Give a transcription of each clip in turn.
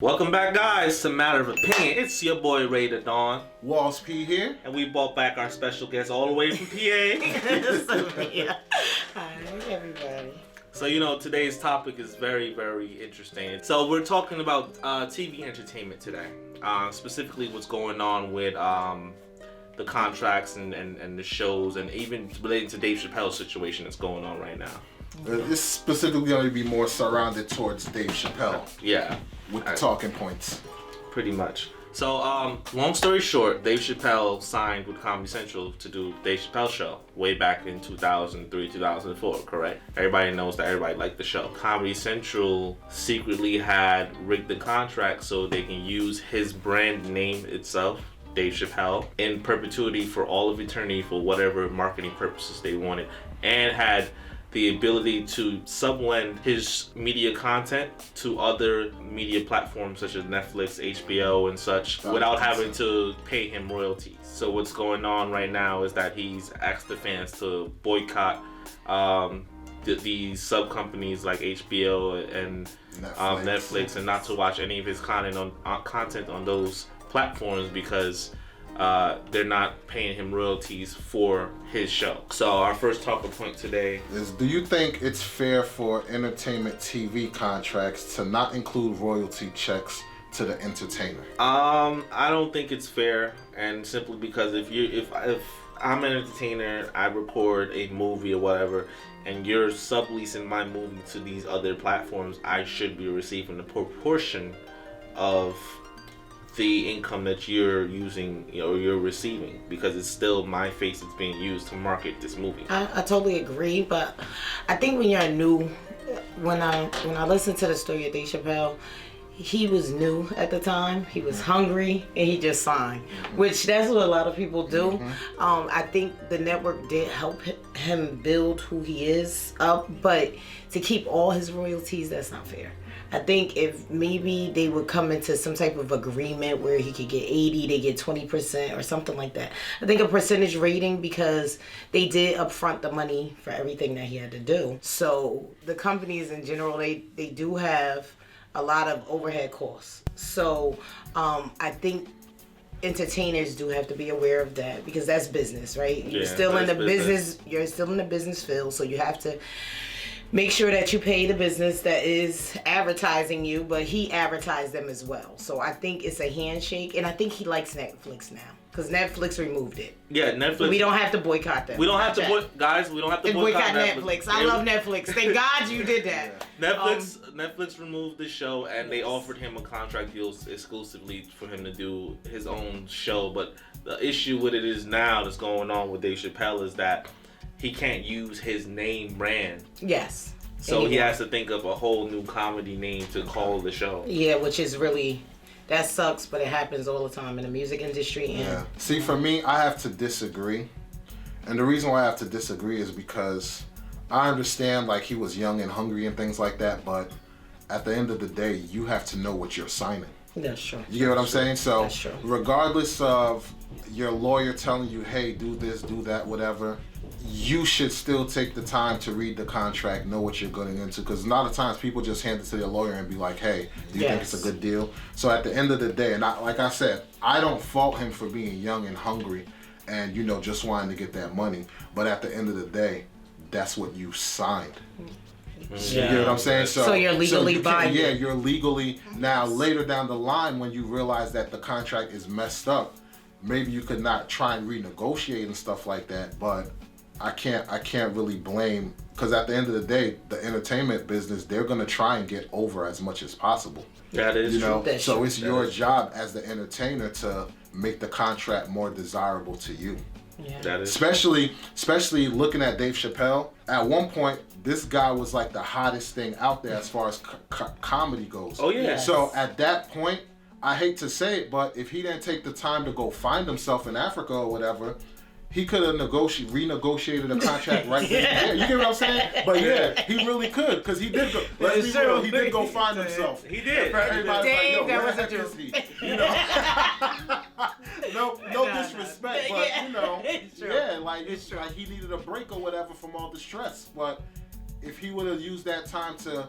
Welcome back, guys, to Matter of Opinion. It's your boy Ray the Dawn. Walls P here. And we brought back our special guest all the way from PA. Hi, everybody. So, today's topic is very, very interesting. So, we're talking about TV entertainment today. Specifically what's going on with the contracts and the shows, and even relating to Dave Chappelle's situation that's going on right now. This specifically going to be more surrounded towards Dave Chappelle. Yeah. With the talking points. Pretty much. So, long story short, Dave Chappelle signed with Comedy Central to do Dave Chappelle Show way back in 2003, 2004, correct? Everybody knows that everybody liked the show. Comedy Central secretly had rigged the contract so they can use his brand name itself, Dave Chappelle, in perpetuity for all of eternity for whatever marketing purposes they wanted, and had the ability to subblend his media content to other media platforms such as Netflix, HBO, and such without having to pay him royalties. So what's going on right now is that he's asked the fans to boycott these sub companies like HBO and Netflix, and not to watch any of his content on those platforms because they're not paying him royalties for his show. So our first talking point today is: do you think it's fair for entertainment TV contracts to not include royalty checks to the entertainer? I don't think it's fair, and simply because if I'm an entertainer, I record a movie or whatever, and you're subleasing my movie to these other platforms, I should be receiving a proportion of the income that you're using or you're receiving, because it's still my face that's being used to market this movie. I totally agree, but I think when you're new, when I listened to the story of Dave Chappelle, he was new at the time. He was hungry and he just signed, which that's what a lot of people do. I think the network did help him build who he is up, but to keep all his royalties, that's not fair. I think if maybe they would come into some type of agreement where he could get 80, they get 20% or something like that. I think a percentage rating, because they did upfront the money for everything that he had to do. So the companies in general, they do have a lot of overhead costs. So I think entertainers do have to be aware of that, because that's business, right? You're still in the business. You're still in the business field, so you have to make sure that you pay the business that is advertising you, but he advertised them as well. So I think it's a handshake, and I think he likes Netflix now, because Netflix removed it. Yeah, Netflix. We don't have to boycott them. We don't have to guys. We don't have to boycott Netflix. I love Netflix. Thank God you did that. Netflix removed the show, and they offered him a contract deal exclusively for him to do his own show. But the issue with it is now that's going on with Dave Chappelle is that he can't use his name brand. Yes. So anymore. He has to think of a whole new comedy name to call the show. Yeah, which is really, that sucks, but it happens all the time in the music industry. And See, for me, I have to disagree. And the reason why I have to disagree is because I understand, like, he was young and hungry and things like that, but at the end of the day, you have to know what you're signing. That's true. You get what I'm saying? So that's true. Regardless of your lawyer telling you, hey, do this, do that, whatever, you should still take the time to read the contract, know what you're getting into, because a lot of times people just hand it to their lawyer and be like, hey, do you think it's a good deal? So at the end of the day, and like I said, I don't fault him for being young and hungry and, just wanting to get that money, but at the end of the day, that's what you signed. You get what I'm saying? So you're legally binding. Yeah, you're legally. Now, later down the line, when you realize that the contract is messed up, maybe you could not try and renegotiate and stuff like that, but I can't really blame, because at the end of the day, the entertainment business, they're gonna try and get over as much as possible. That is true. So it's your job as the entertainer to make the contract more desirable to you. Yeah. That is especially looking at Dave Chappelle. At one point, this guy was like the hottest thing out there as far as comedy goes. Oh yeah. Yes. So at that point, I hate to say it, but if he didn't take the time to go find himself in Africa or whatever, he could have renegotiated a contract right there. You get what I'm saying? But yeah, he really could, because he did go. Let's be real, he did go find himself. He did. Dave, that was a joke. No disrespect, but yeah, like he needed a break or whatever from all the stress. But if he would have used that time to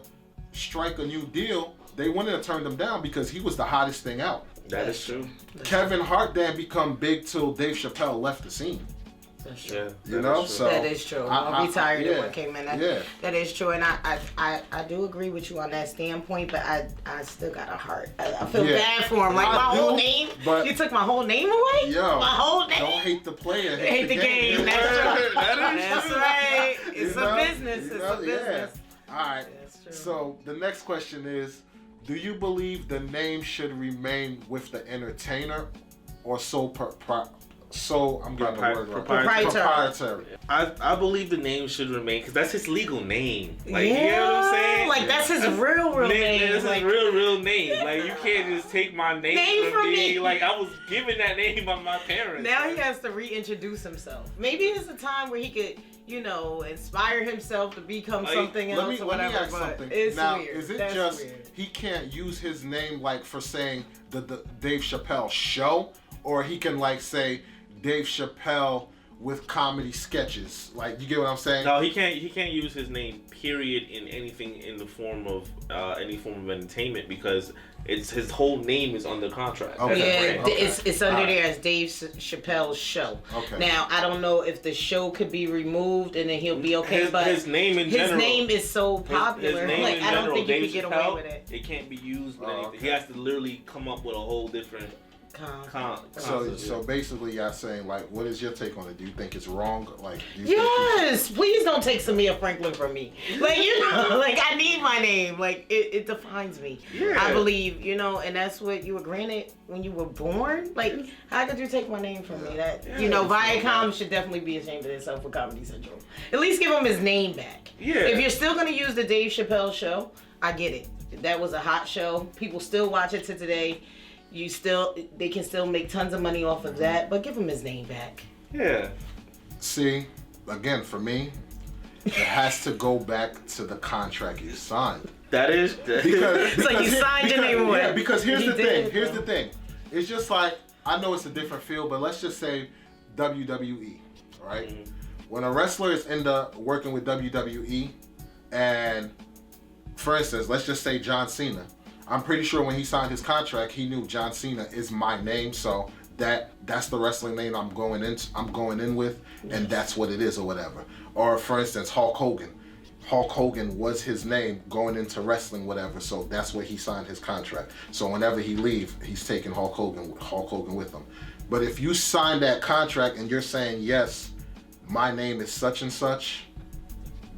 strike a new deal, they wouldn't have turned him down because he was the hottest thing out. That is true. Kevin Hart didn't become big till Dave Chappelle left the scene. That's true. Yeah, You know, so That is true. I retired yeah, and one came in. yeah. That is true, and I do agree with you on that standpoint. But I still got a heart. I feel bad for him. Like my whole name. But You took my whole name away. yo, My whole name. don't hate the player. Hate the game. That's true. That's true. right. It's You a know? business. You It's know? a business. Yeah. All right. That's true. So the next question is, do you believe the name should remain with the entertainer, or I'm getting the word right. Proprietary. I believe the name should remain because that's his legal name. Like, Yeah, you know what I'm saying? like that's his real name. That's Like, his real name. Like, you can't just take my name from me. Like, I was given that name by my parents. now he has to reintroduce himself. Maybe it's a time where he could, inspire himself to become something else or whatever. Let me ask but something. it's Now, weird. is it That's just weird. he can't use his name like for saying the Dave Chappelle show, or he can like say Dave Chappelle with comedy sketches? Like, you get what I'm saying? No, he can't use his name, period, in anything in the form of any form of entertainment because his whole name is on the contract. Okay. Yeah, Okay. it's under there as Dave Chappelle's show. Okay. Now I don't know if the show could be removed and then he'll be okay, but his name in his general. name is so popular. His name Like in I don't general, think you Dave could get Chappelle, away with it. It can't be used with anything. okay. He has to literally come up with a whole different So basically, y'all saying like, what is your take on it? Do you think it's wrong? Like, do you Yes, please don't take Samia Franklin from me. Like like I need my name. Like it defines me. Yeah. I believe, and that's what you were granted when you were born. Like how could you take my name from me? That Viacom should definitely be ashamed of itself for Comedy Central. At least give him his name back. Yeah. If you're still gonna use the Dave Chappelle show, I get it. That was a hot show. People still watch it to today. They can still make tons of money off of that, but give him his name back. Yeah. See, again, for me, it has to go back to the contract you signed. That is Because you signed your name away. Yeah, because here's He the did, thing. Here's bro. the thing. It's just like, I know it's a different field, but let's just say WWE, right? Mm-hmm. When a wrestler is working with WWE, and for instance, let's just say John Cena. I'm pretty sure when he signed his contract, he knew John Cena is my name, so that's the wrestling name I'm going in with, and that's what it is or whatever. Or for instance, Hulk Hogan. Hulk Hogan was his name going into wrestling, whatever. So that's where he signed his contract. So whenever he leaves, he's taking Hulk Hogan with him. But if you sign that contract and you're saying, yes, my name is such and such,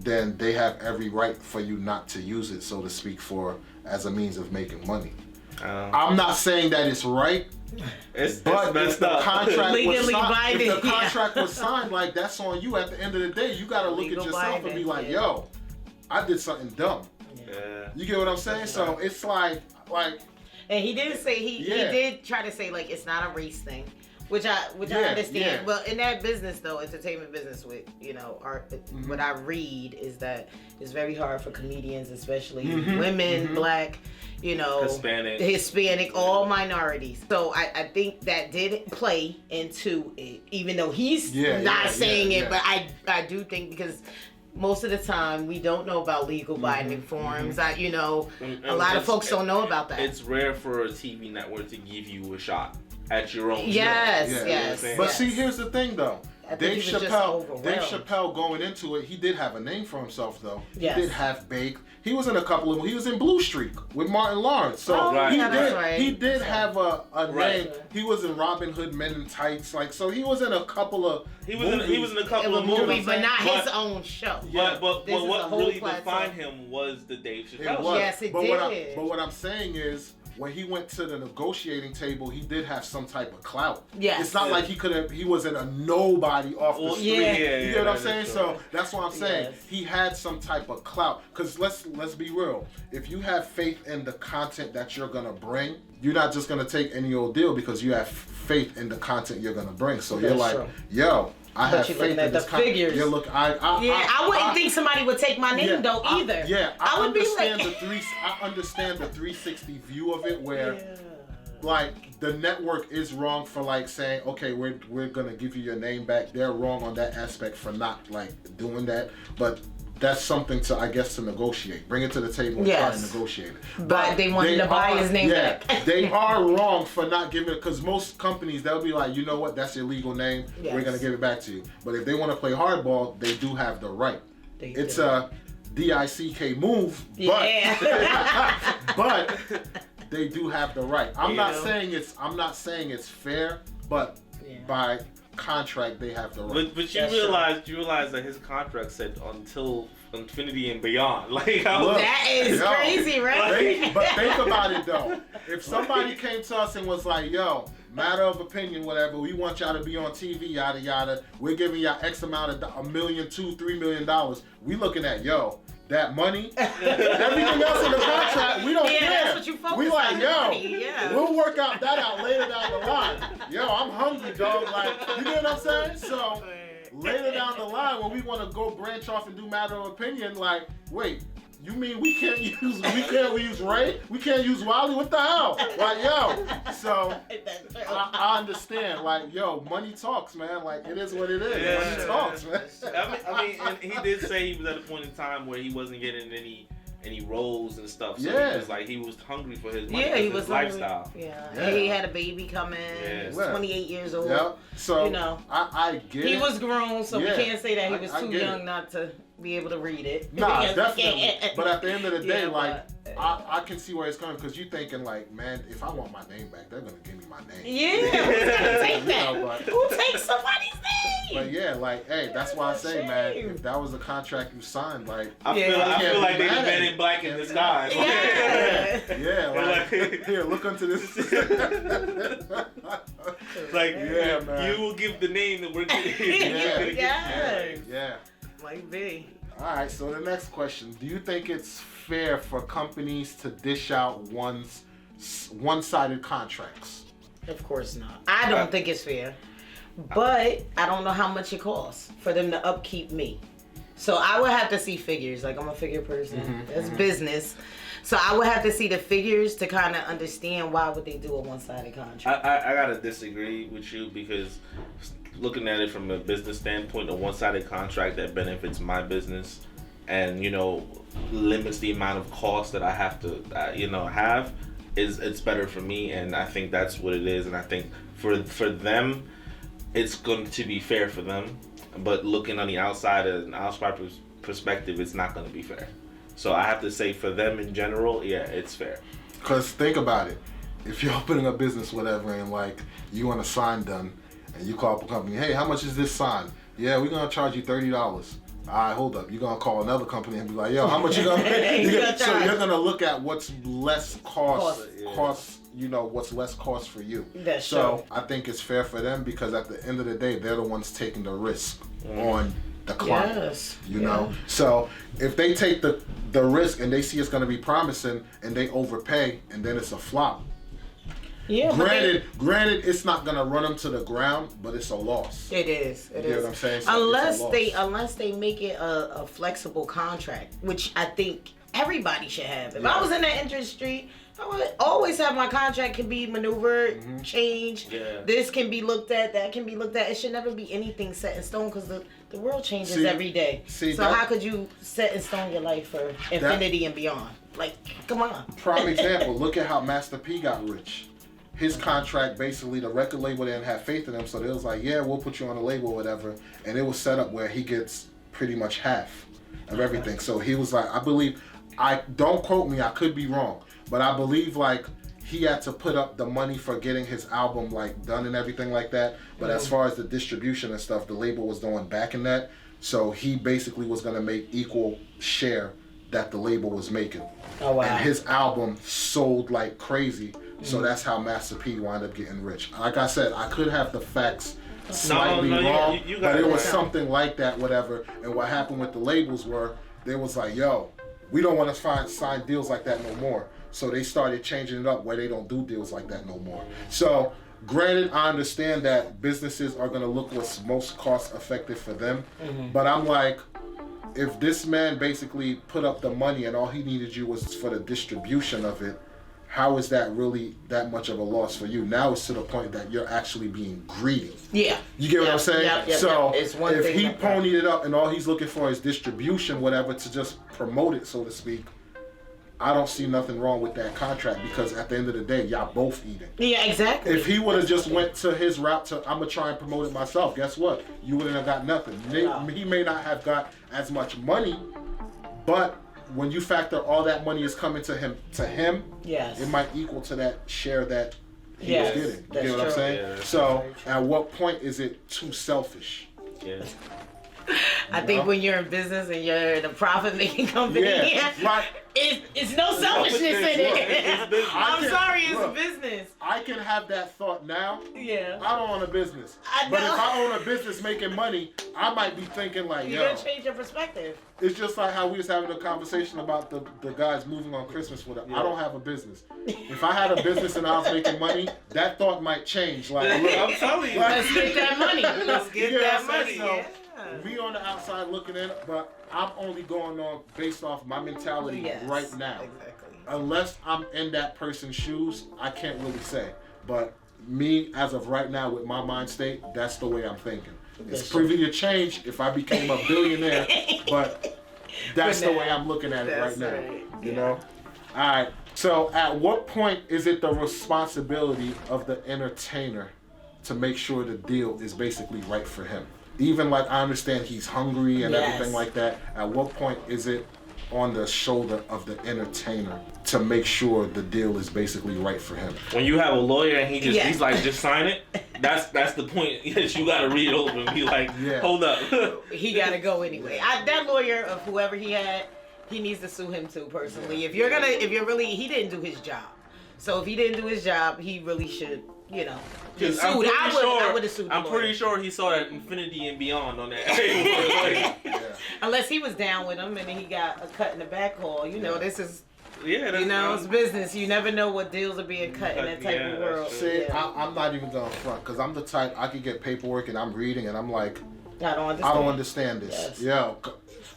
then they have every right for you not to use it, so to speak, as a means of making money. I'm not saying that it's right, but if the contract was signed, like, that's on you. At the end of the day, you got to look at yourself and be like, yo, I did something dumb. Yeah. You get what I'm saying? So it's like. And he did say he did try to say like it's not a race thing, which I understand. Yeah. But in that business though, entertainment business with art, what I read is that it's very hard for comedians, especially women, black, Hispanic, all minorities. So I think that did play into it, even though he's not saying it, but I do think because most of the time we don't know about legal binding forms. A lot of folks don't know about that. It's rare for a TV network to give you a shot at your own Yes. But see, here's the thing though. Dave he was just overwhelmed. Chappelle going into it, he did have a name for himself though. Yes. He did have Bake. He was in a couple of. He was in Blue Streak with Martin Lawrence. So he did have a name. He was in Robin Hood Men in Tights. Like, so he was in a couple of. He was in a couple of movies, but not his own show. But what really defined him was the Dave Chappelle show. Yes, it did. But what I'm saying is, when he went to the negotiating table, he did have some type of clout. Yes. It's not like he wasn't a nobody off the street. You know what I'm saying? So that's what I'm saying. Yes. He had some type of clout. Because let's be real. If you have faith in the content that you're going to bring, you're not just going to take any old deal because you have faith in the content you're going to bring. So you're like, yo, I have faith in this content. Figures. I wouldn't think somebody would take my name though either. I understand the 360 view of it where like the network is wrong for like saying, okay, we're gonna give you your name back. They're wrong on that aspect for not like doing that. But that's something to, I guess, to negotiate. Bring it to the table and try to negotiate it. But they want him to buy his name back. They are wrong for not giving it, because most companies, they'll be like, you know what, that's your legal name. Yes. We're going to give it back to you. But if they want to play hardball, they do have the right. It's a DICK move, but they do have the right. I'm not saying it's fair, but by contract they have the right. But you realize that his contract said until infinity and beyond. Like that is crazy, right? But think about it though. If somebody came to us and was like, yo, matter of opinion, whatever, we want y'all to be on TV, yada yada, we're giving y'all X amount of $1 million, $2, $3 million. We looking at, yo, that money, everything else in the contract, we don't care. That's what you focus we like, on, yo, we'll work that out later down the line. Yo, I'm hungry, dog. Like, you know what I'm saying? So later down the line, when we want to go branch off and do matter of opinion, like, wait, you mean we can't use Ray? We can't use Wally? What the hell? Like, yo. So I understand. Like, yo, money talks, man. Like, it is what it is. Yeah. Money talks, man. I mean, and he did say he was at a point in time where he wasn't getting any roles and stuff. So he was like, he was hungry for his money, he was his lifestyle. Yeah. He had a baby coming. He was 28 years old. Yeah. So, you know, I get it. He was grown, so we can't say that he was too young not to be able to read it. Nah, definitely. But at the end of the day, I can see where it's coming, because you're thinking like, man, if I want my name back, they're gonna give me my name. Yeah, who's gonna take that? Who takes somebody's name? But yeah, like, hey, that's why I say, man, if that was a contract you signed, like, I feel like they Men in Black in disguise. Like, here, look into this. Like, man, you will give the name that we're gonna Yeah. Might be. All right, so the next question. Do you think it's fair for companies to dish out one-sided contracts? Of course not. I don't think it's fair. But I don't know how much it costs for them to upkeep me. So I would have to see figures. Like, I'm a figure person. That's business. So I would have to see the figures to kind of understand why would they do a one-sided contract. I gotta disagree with you, because looking at it from a business standpoint, a one-sided contract that benefits my business and, you know, limits the amount of cost that I have to, have, it's better for me, and I think that's what it is. And I think for them, it's going to be fair for them, but looking on the outside, an outside perspective, it's not going to be fair. So I have to say, for them in general, it's fair. Because think about it. If you're opening a business, whatever, and like you want a sign done, and you call up a company, hey, how much is this sign? Yeah, we're gonna charge you $30. All right, hold up. You're gonna call another company and be like, yo, how much you gonna pay? So you're gonna look at what's less cost, what's less cost for you. That's so I think it's fair for them, because at the end of the day, they're the ones taking the risk on the client. You know? So if they take the risk and they see it's gonna be promising and they overpay and then it's a flop. Yeah. Granted, it's not gonna run them to the ground, but it's a loss. It is. You know what I'm saying? So unless they make it a flexible contract, which I think everybody should have. If I was in that industry, I would always have my contract can be maneuvered, changed. Yeah. This can be looked at, that can be looked at. It should never be anything set in stone, because the world changes every day. So how could you set in stone your life for infinity and beyond? Like, come on. Prime example. Look at how Master P got rich. His contract, basically, the record label didn't have faith in him, so they was like, yeah, we'll put you on a label or whatever. And it was set up where he gets pretty much half of everything. So he was like, don't quote me, I could be wrong, but I believe like he had to put up the money for getting his album like done and everything like that. But as far as the distribution and stuff, the label was doing back in that. So he basically was gonna make equal share that the label was making. Oh wow. And his album sold like crazy. So that's how Master P wound up getting rich. Like I said, I could have the facts slightly wrong, but it was something like that, whatever. And what happened with the labels were, they was like, yo, we don't want to sign deals like that no more. So they started changing it up where they don't do deals like that no more. So granted, I understand that businesses are going to look what's most cost effective for them. But I'm like, if this man basically put up the money and all he needed you was for the distribution of it, how is that really that much of a loss for you? Now it's to the point that you're actually being greedy. Yeah. You get what I'm saying? So It's one if thing he that- ponied it up and all he's looking for is distribution, whatever, to just promote it, so to speak, I don't see nothing wrong with that contract because at the end of the day, y'all both eating. Yeah, exactly. If he would have just went to his route to, I'm going to try and promote it myself, guess what? You wouldn't have got nothing. He may not have got as much money, but when you factor all that money is coming to him, yes, it might equal to that share that he Yes, was getting. You that's get what I'm true. saying? Yeah, So at what point is it too selfish? Yeah. I think when you're in business and you're in a profit-making company, Right. it's no selfishness in it. business. I'm sorry, it's Look, business. I can have that thought now. Yeah. I don't own a business. I But know. if I own a business making money, I might be thinking like, You're yo, gonna change your perspective. it's just like how we was having a conversation about the guys moving on Christmas with it. I don't have a business. If I had a business and I was making money, that thought might change. Like, look, I'm telling you. Let's get that money. Let's get You know that what I'm money. saying? Yeah. me on the outside looking in, but I'm only going on based off my mentality Yes, right now. Exactly. Unless I'm in that person's shoes, I can't really say. But me, as of right now, with my mind state, that's the way I'm thinking. It's privy to change if I became a billionaire, but that's the way I'm looking at it right That's now. right. You know? All right. So, at what point is it the responsibility of the entertainer to make sure the deal is basically right for him? Even like I understand he's hungry and everything like that. At what point is it on the shoulder of the entertainer to make sure the deal is basically right for him? When you have a lawyer and he's like, just sign it. That's the point that you gotta read over and be like, hold up. He gotta go anyway. That lawyer of whoever he had, he needs to sue him too personally. If you're really, he didn't do his job. So if he didn't do his job, he really should, get sued. I would have sued the I'm lawyer. pretty sure he saw that Infinity and Beyond on that. Unless he was down with him and then he got a cut in the back hall. This is, that's it's business. You never know what deals are being cut in that type of world. See, I'm not even going front because I'm the type, I could get paperwork and I'm reading and I'm like, I don't understand this. Yes. Yeah.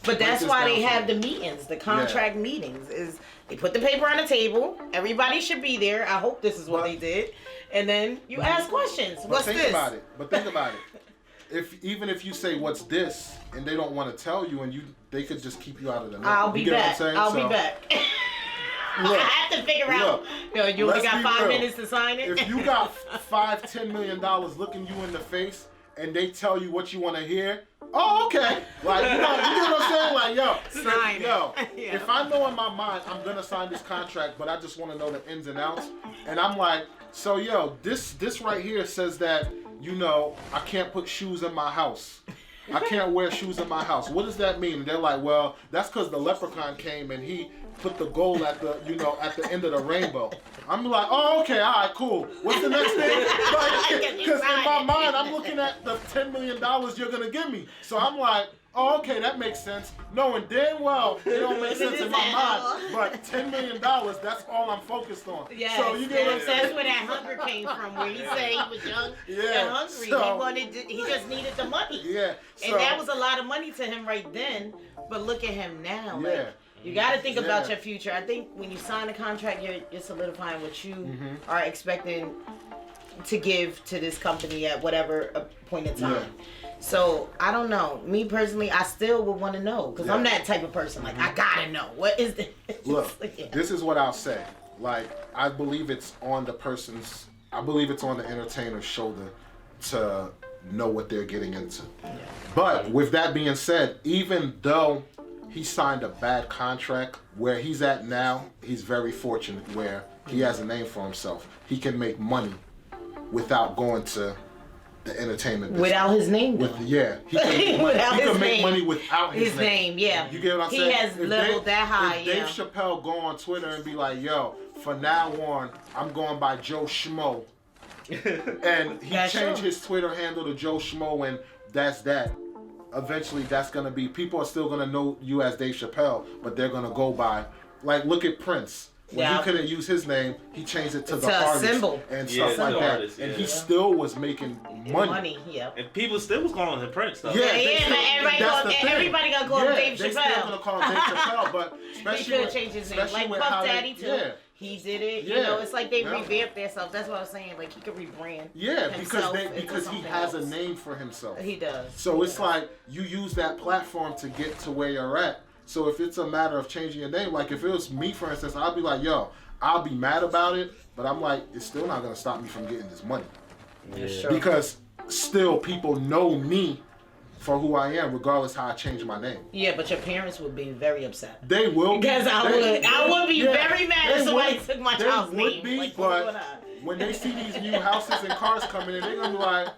But that's this why down they for have me. the meetings, the contract meetings. Is they put the paper on the table. Everybody should be there. I hope this is what they did. And then you ask questions. But What's think this? about it. Even if you say what's this and they don't want to tell you and they could just keep you out of the know. I'll be You get back. what I'm saying? I'll So, be back. Look, I have to figure out. You only let's got be 5 real. minutes to sign it. If you got $5-10 million looking you in the face and they tell you what you want to hear, oh, okay. Like, you get what I'm saying? Like, Sign it. if I know in my mind I'm going to sign this contract, but I just want to know the ins and outs, and I'm like, so, this right here says that, I can't put shoes in my house. I can't wear shoes in my house. What does that mean? And they're like, well, that's because the leprechaun came and he put the gold at the, at the end of the rainbow. I'm like, oh, okay, all right, cool. What's the next thing? Because in my mind, I'm looking at the $10 million you're going to give me. So I'm like, oh, okay, that makes sense. Knowing damn well it don't make sense in my mind, but $10 million, that's all I'm focused on. Yes, so you get what I'm saying? that's where that hunger came from. Where he said he was young and hungry. So, he just needed the money. Yeah. And that was a lot of money to him right then. But look at him now. Yeah. Like, you got to think about your future. I think when you sign a contract, you're solidifying what you are expecting to give to this company at whatever point in time. Yeah. So I don't know. Me personally, I still would want to know because I'm that type of person. Like I gotta know what is this. Look, this is what I'll say. Like I believe it's on the entertainer's shoulder to know what they're getting into. Yeah. But with that being said, even though he signed a bad contract, where he's at now, he's very fortunate where he has a name for himself. He can make money without going to the entertainment business. Without his name, though. He can make money without his name. Yeah. You get what I'm saying? He has leveled that high. If Dave Chappelle go on Twitter and be like, "Yo, from now on, I'm going by Joe Schmo," and he changed his Twitter handle to Joe Schmo, and that's that. Eventually, that's gonna be people are still gonna know you as Dave Chappelle, but they're gonna go by look at Prince. When he couldn't use his name, he changed it to the artist symbol and stuff like that. Artist, and he still was making money. And people still was calling him Prince, though. But everybody gonna call him Dave They Chappelle. still gonna call him Dave Chappelle, but especially he could change his name, like Puff Daddy too. he did it. Yeah. You know, it's like they Yeah. revamped themselves. That's what I was saying. Like he could rebrand. Yeah, himself because he into has something a name for himself. He does. So He it's does. like you use that platform to get to where you're at. So if it's a matter of changing your name, like if it was me, for instance, I'd be like, yo, I'll be mad about it, but I'm like, it's still not gonna stop me from getting this money. Yeah. Sure. Because still people know me for who I am, regardless how I change my name. Yeah, but your parents would be very upset. They will be. Because I would be very mad if somebody took my child's They would name. be, Like, what's but going on? when they see these new houses and cars coming in, they're gonna be like,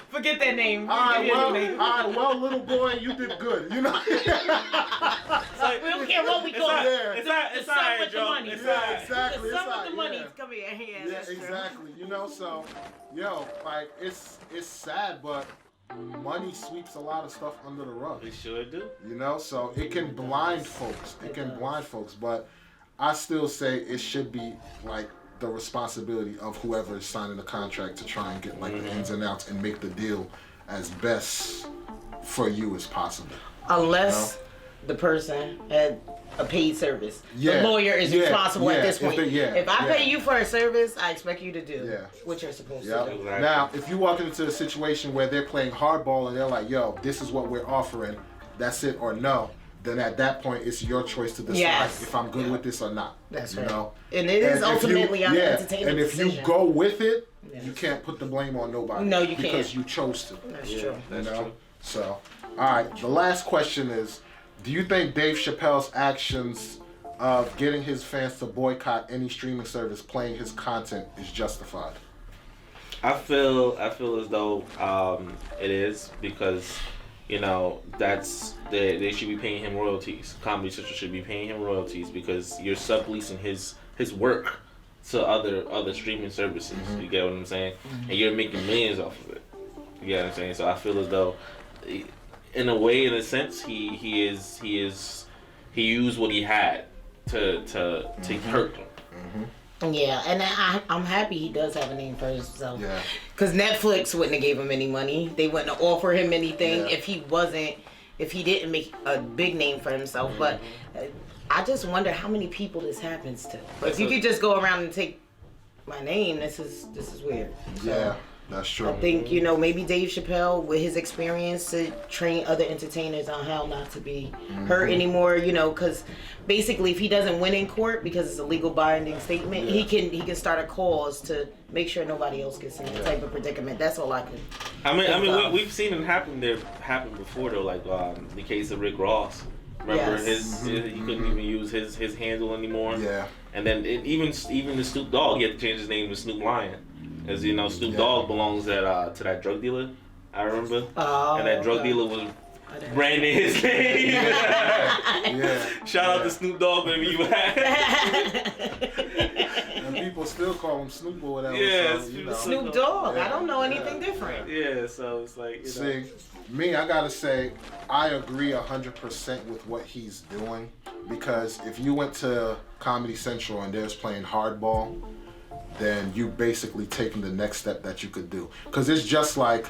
Forget that name. all right, Give me a new name. well, little boy, you did good. You know? We don't care what we call it. Yeah. It's not. The It's son alright, with the Joe. money. It's Yeah, alright. exactly. The It's sum of like, the money yeah. is coming in your hand. Yeah, That's true. exactly. You know, so, yo, like, it's sad, but money sweeps a lot of stuff under the rug. We sure do. You know, so it can blind folks. It can blind folks, but I still say it should be like the responsibility of whoever is signing the contract to try and get like the ins and outs and make the deal as best for you as possible. Unless the person had a paid service. Yeah. The lawyer is Yeah. responsible Yeah. at this If point. they- yeah. If I Yeah. pay you for a service, I expect you to do Yeah. what you're supposed Yeah. to do. Exactly. Now, if you walk into a situation where they're playing hardball and they're like, "Yo, this is what we're offering. That's it or no," then at that point it's your choice to decide Yes. if I'm good with this or not. That's you right. know? And it is if ultimately you, an yeah, entertainment and if decision. you go with it, Yes. you can't put the blame on nobody. No, you because can't. you chose to. That's Yeah. true. You That's know? true. So, all right. The last question is: do you think Dave Chappelle's actions of getting his fans to boycott any streaming service playing his content is justified? I feel as though it is because, you know, they should be paying him royalties. Comedy Central should be paying him royalties because you're subleasing his work to other streaming services. You get what I'm saying? And you're making millions off of it. You get what I'm saying? So I feel as though, in a way, in a sense, he used what he had to hurt them. Yeah, and I'm happy he does have a name for himself. Yeah. Because Netflix wouldn't have gave him any money. They wouldn't have offered him anything Yeah. if he didn't make a big name for himself. But I just wonder how many people this happens to. But if you could just go around and take my name, this is weird. So, Yeah, that's true. I think, you know, maybe Dave Chappelle, with his experience, to train other entertainers on how not to be hurt anymore, you know, because basically if he doesn't win in court because it's a legal binding statement, he can start a cause to make sure nobody else gets in that type of predicament. That's all I could. I mean, Wow. we've seen it happen before though, like the case of Rick Ross. Remember Yes. he couldn't even use his handle anymore. Yeah. And then even the Snoop Dogg, he had to change his name to Snoop Lion, as you know, Snoop Dogg belongs to that drug dealer. I remember, Oh, and that drug okay. dealer was branding his name. Yeah. Shout out to Snoop Dogg, wherever you at. And people still call him Snoop or whatever. Yeah, so, you know. Snoop Dogg. I don't know Yeah. anything different. Yeah, so it's like, you know. See, me, I gotta say, I agree 100% with what he's doing, because if you went to Comedy Central and there's playing hardball, then you basically taking the next step that you could do. Because it's just like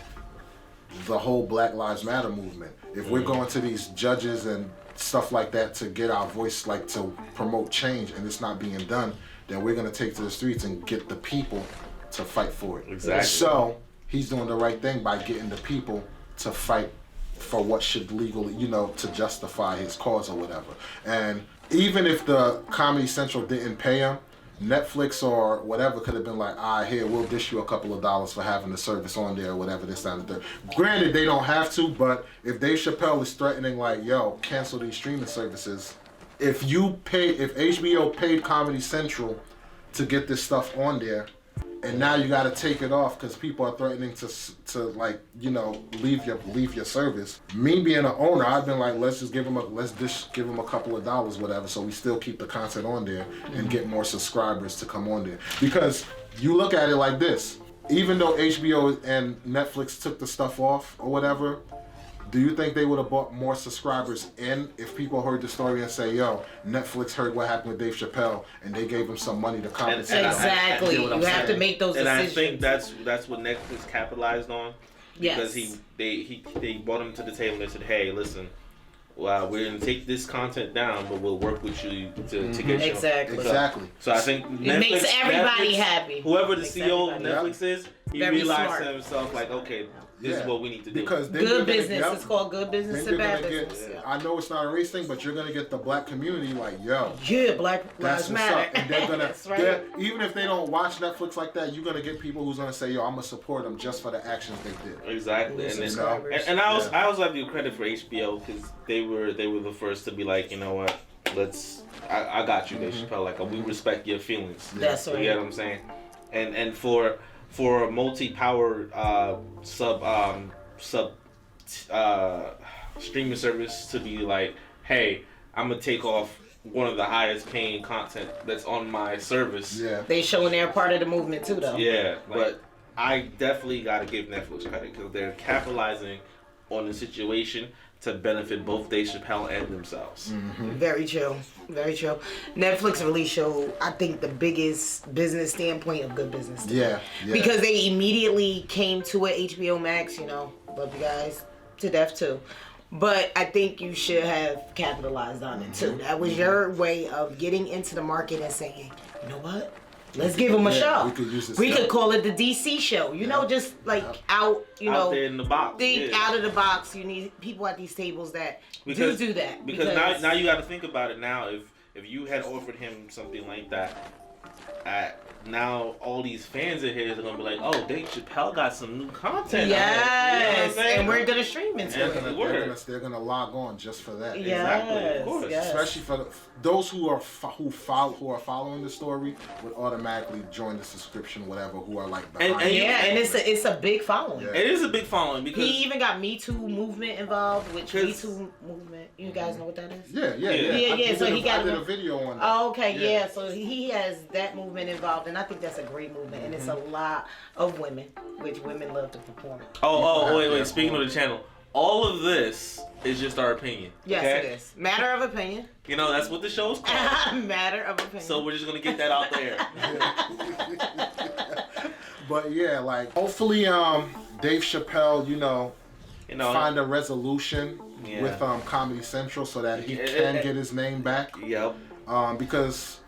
the whole Black Lives Matter movement. If we're going to these judges and stuff like that to get our voice, like to promote change, and it's not being done, then we're gonna take to the streets and get the people to fight for it. Exactly. So he's doing the right thing by getting the people to fight for what should legally, you know, to justify his cause or whatever. And even if the Comedy Central didn't pay him, Netflix or whatever could have been like, here, we'll dish you a couple of dollars for having the service on there or whatever, this, that, and the third. Granted, they don't have to, but if Dave Chappelle is threatening like, yo, cancel these streaming services, if HBO paid Comedy Central to get this stuff on there, and now you got to take it off because people are threatening to like, you know, leave your service. Me being an owner, I've been like, let's give them a couple of dollars, whatever, so we still keep the content on there and get more subscribers to come on there. Because you look at it like this: even though HBO and Netflix took the stuff off or whatever, do you think they would have brought more subscribers in if people heard the story and say, yo, Netflix heard what happened with Dave Chappelle and they gave him some money to compensate? Exactly. You know what I'm You have saying? to make those And decisions. I think that's what Netflix capitalized on, because Yes. they brought him to the table and they said, hey, listen, well, we're gonna take this content down, but we'll work with you to get you. Exactly. So I think It makes everybody happy. Whoever the Makes CEO of everybody Netflix is, he Very realized smart. to himself like, okay, this is what we need to do. Because good business. It's called good business then and you're bad gonna business. get. I know it's not a race thing, but you're gonna get the black community like, yo. Yeah, Black That's Lives what's Matter. up. And they're gonna, That's right. even if they don't watch Netflix like that, you're gonna get people who's gonna say, yo, I'm gonna support them just for the actions they did. Exactly. Losing And, subscribers. and I also have to give credit for HBO because they were the first to be like, you know what, I got you, Dave Chappelle. Like, we respect your feelings. That's right. You get what I'm saying? And for a multi-powered streaming service to be like, hey, I'm gonna take off one of the highest paying content that's on my service. Yeah. They showing they're part of the movement too, though. Yeah, but I definitely gotta give Netflix credit because they're capitalizing on the situation to benefit both Dave Chappelle and themselves. Very true. Very true. Netflix really showed, I think, the biggest business standpoint of good business. to me. Yeah. Because they immediately came to it. HBO Max, love you guys to death too. But I think you should have capitalized on it too. That was your way of getting into the market and saying, you know what? Let's give them a show. We could use this. We could call it the DC show. Just like out, Out there in the box. think out of the box. You need people at these tables that do that. Because now you got to think about it. Now, if you had offered him something like that, now all these fans in here are gonna be like, oh, Dave Chappelle got some new content. Yes, You know and we're gonna stream into Yeah. it. They're gonna log on just for that. Yes, of course. yes. Especially for those who are following the story would automatically join the subscription, whatever. Who are like behind. And it's a big following. Yeah. It is a big following because He even got Me Too movement involved, which Me Too movement. You guys know what that is? Yeah. So he got I did a video on that. Oh, okay, yeah. So he has that movement involved, and I think that's a great movement, and it's a lot of women, which women love to perform. wait. Speaking of the channel, all of this is just our opinion. Yes, okay? it is. Matter of opinion. That's what the show's called. Matter of opinion. So we're just gonna get that out there. But yeah, like hopefully, Dave Chappelle, find a resolution with Comedy Central so that he can get his name back. Yep. Because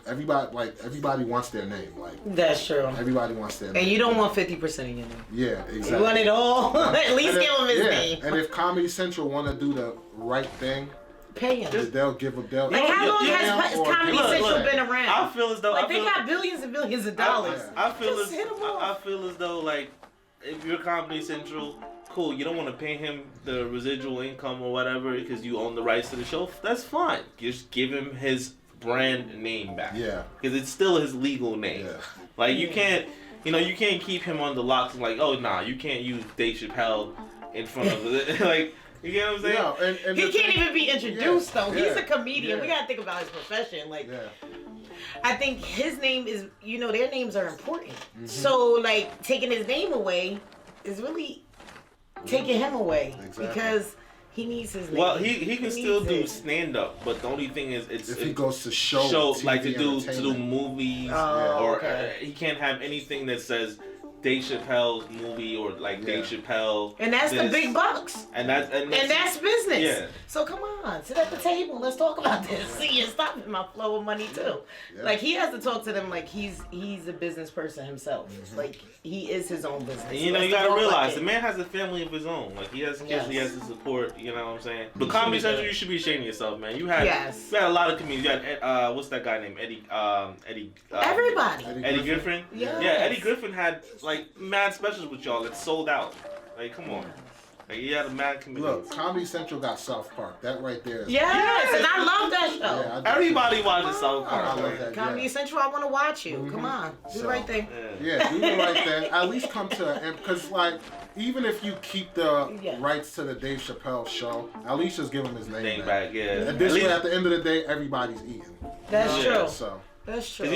everybody wants their name. Like that's true. everybody wants their name. And you don't want 50% of your name. Yeah, exactly. You want it all. At least give him his name. And if Comedy Central want to do the right thing, pay him. they'll give him. Like how long has Comedy Central been around? I feel as though they got billions and billions of dollars. I feel Just as though like if you're Comedy Central, cool. You don't want to pay him the residual income or whatever because you own the rights to the show. That's fine. Just give him his brand name back. Yeah. Because it's still his legal name. Yeah. Like you can't keep him on the locks and like, oh nah, you can't use Dave Chappelle in front of it. Like, you get what I'm saying? Yeah, and he can't even be introduced though. Yeah, He's a comedian. yeah. We gotta think about his profession. Like, I think his name is, their names are important. So like taking his name away is really taking him away because he needs his name. Well, he can still do stand up, but the only thing is if he goes to show TV like to do entertainment. movies he can't have anything that says Dave Chappelle's movie or like Dave Chappelle. And that's the big bucks. And that's business. Yeah. So come on, sit at the table. Let's talk about this. See, you're stopping my flow of money too. Yeah. Like he has to talk to them like he's a business person himself. Like he is his own business. And, you gotta realize the man has a family of his own. Like he has kids, he has to support. You know what I'm saying? But Comedy Central, you should be ashamed of yourself, man. You had a lot of comedians. You had what's that guy named Eddie? Everybody. Eddie Griffin. Yes. Yeah, Eddie Griffin had like mad specials with y'all that sold out. Like, come on. Like, he had a mad comedian. Look, Comedy Central got South Park. That right there. Yes, and I love that show. Yeah, everybody watches South Park. I love that. Comedy Central, I want to watch you. Come on, do the right thing. Yeah, do the right thing. At least come to because like even if you keep the rights to the Dave Chappelle show, at least just give him his name back. Yeah. And this way, at the end of the day, everybody's eating. That's true. So. That's true.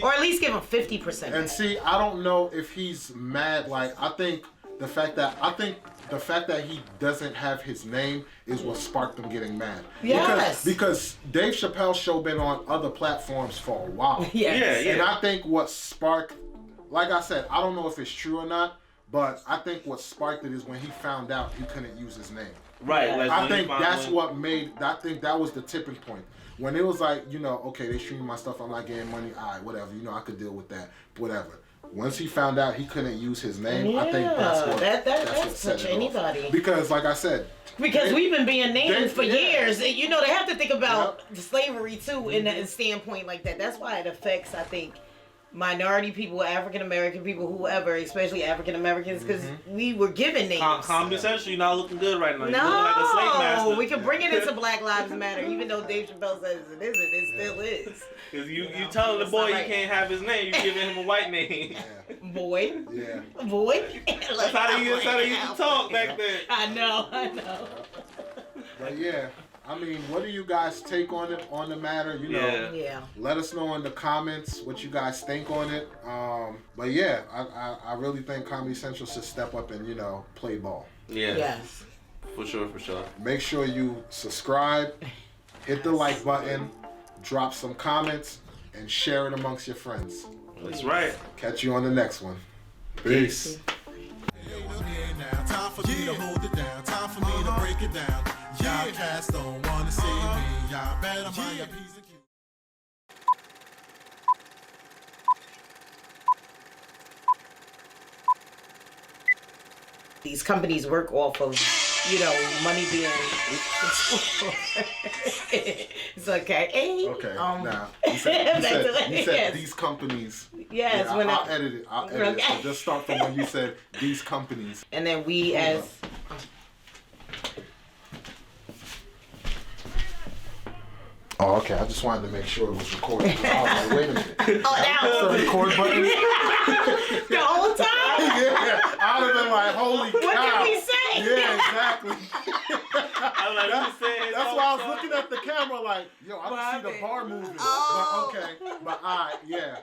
Or at least give him 50%. And see, I don't know if he's mad. Like I think the fact that he doesn't have his name is what sparked him getting mad. Yes. Because Dave Chappelle's show been on other platforms for a while. Yes. And I think what sparked, like I said, I don't know if it's true or not, but I think what sparked it is when he found out he couldn't use his name. Right. Yeah. Like I when you think find that's one- what made. I think that was the tipping point. When it was like, okay, they stream my stuff, I'm not getting money. All right, whatever. I could deal with that. Whatever. Once he found out he couldn't use his name, I think that's what that's set touch it off. anybody. Because, like I said, Because we've been being named for years. They have to think about slavery too in that standpoint like that. That's why it affects, I think, minority people, African American people, whoever, especially African Americans, because we were given names. Comedy Central, you're not looking good right now. You're looking like a slave master. We can bring it into Black Lives Matter, even though Dave Chappelle says it isn't. It still is. Because you telling the boy he can't have his name, you giving him a white name. Boy. Yeah. Boy. That's how they used to talk back then. I know. But yeah, I mean, what do you guys take on the matter? Yeah. Let us know in the comments what you guys think on it. But yeah, I really think Comedy Central should step up and play ball. Yeah. Yes. For sure. Make sure you subscribe, hit the like button, drop some comments, and share it amongst your friends. That's right. Catch you on the next one. Peace. Time for me to hold it down. Time for me to break it down. Y'all cats don't wanna see me. Y'all better mind your P's and Q's. These companies work off of, money being. It's okay. Okay. Now, Now, you said these companies. Yes, Yeah, when I'll edit it. Okay. So just start from when you said these companies. And then we as. Oh, okay. I just wanted to make sure it was recording. I was like, wait a minute. Oh, now The record button. the whole time. Yeah, I'd have been like, holy cow. What did we say? Yeah, exactly. That's why I was looking looking at the camera like, yo, I can see the bar moving. Oh. But okay. But all right, yeah.